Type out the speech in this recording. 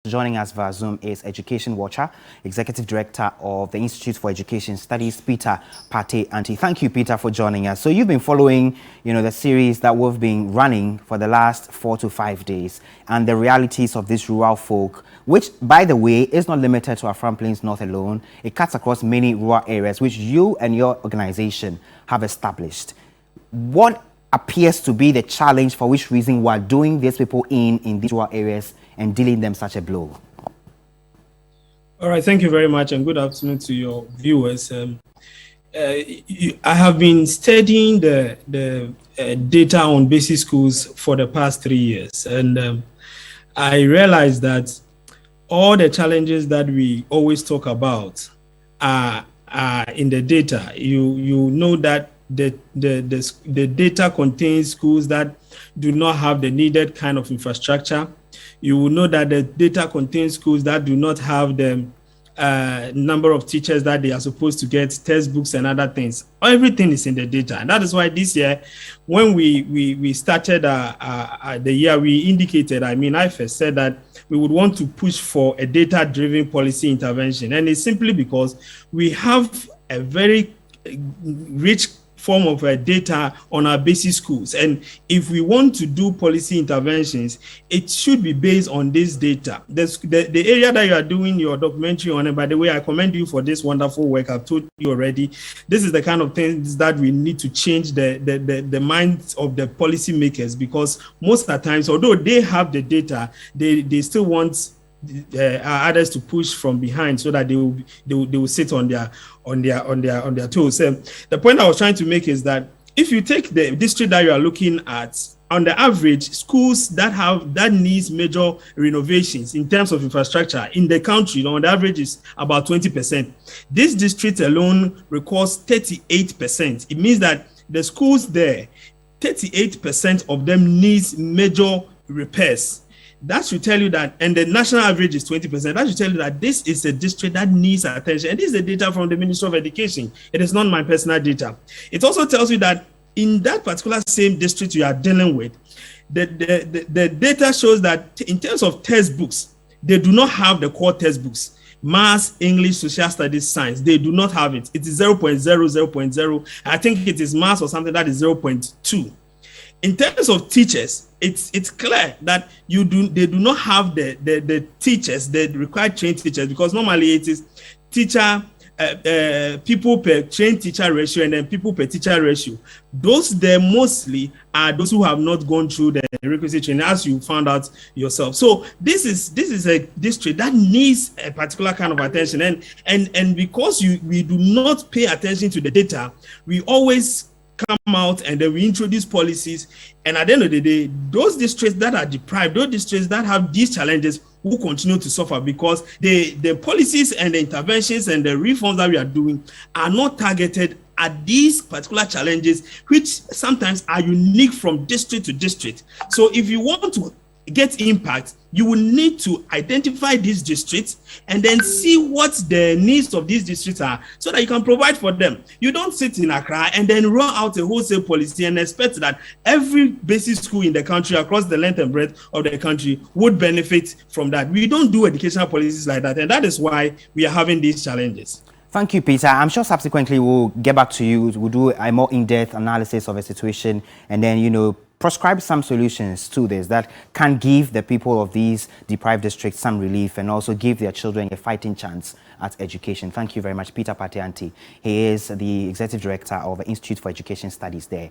Joining us via Zoom is Education Watcher, Executive Director of the Institute for Education Studies, Peter Pate-Anti. Thank you, Peter, for joining us. So you've been following, the series that we've been running for the last 4 to 5 days and the realities of this rural folk, which, by the way, is not limited to Afram Plains North alone. It cuts across many rural areas, which you and your organization have established. What appears to be the challenge for which reason we are doing these people in these rural areas and dealing them such a blow? All right, thank you very much, and good afternoon to your viewers. I have been studying the data on basic schools for the past 3 years, and I realized that all the challenges that we always talk about are in the data. You know that the data contains schools that do not have the needed kind of infrastructure. You will know that the data contains schools that do not have the number of teachers that they are supposed to get, textbooks and other things. Everything is in the data. And that is why this year, when we started the year, we indicated, I first said that we would want to push for a data-driven policy intervention. And it's simply because we have a very rich form of data on our basic schools, and if we want to do policy interventions, it should be based on this data. The area that you are doing your documentary on, and by the way, I commend you for this wonderful work. I've told you already, this is the kind of things that we need to change the minds of the policymakers, because most of the times, although they have the data, they still want others to push from behind so that they will sit on their toes. The point I was trying to make is that if you take the district that you are looking at, on the average, schools that needs major renovations in terms of infrastructure in the country, on the average, is about 20%. This district alone records 38%. It means that the schools there, 38% of them needs major repairs. That should tell you that, and the national average is 20%. That should tell you that this is a district that needs attention. And this is the data from the Ministry of Education. It is not my personal data. It also tells you that in that particular same district you are dealing with, the data shows that in terms of textbooks, they do not have the core textbooks. Maths, English, social studies, science, they do not have it. It is 0.0, 0.0. I think it is maths or something that is 0.2. In terms of teachers, it's clear that they do not have the teachers, the required trained teachers, because normally it is people per trained teacher ratio and then people per teacher ratio. Those there mostly are those who have not gone through the requisite training, as you found out yourself. So this is a district that needs a particular kind of attention, and because we do not pay attention to the data, we always come out and then we introduce policies, and at the end of the day, those districts that are deprived, those districts that have these challenges will continue to suffer, because the policies and the interventions and the reforms that we are doing are not targeted at these particular challenges, which sometimes are unique from district to district. So if you want to get impact, you will need to identify these districts and then see what the needs of these districts are, so that you can provide for them. You don't sit in Accra and then roll out a wholesale policy and expect that every basic school in the country across the length and breadth of the country would benefit from that. We don't do educational policies like that, and that is why we are having these challenges. Thank you, Peter. I'm sure subsequently we'll get back to you. We'll do a more in-depth analysis of a situation and then, prescribe some solutions to this that can give the people of these deprived districts some relief and also give their children a fighting chance at education. Thank you very much, Peter Pate-Anti. He is the Executive Director of the Institute for Education Studies there.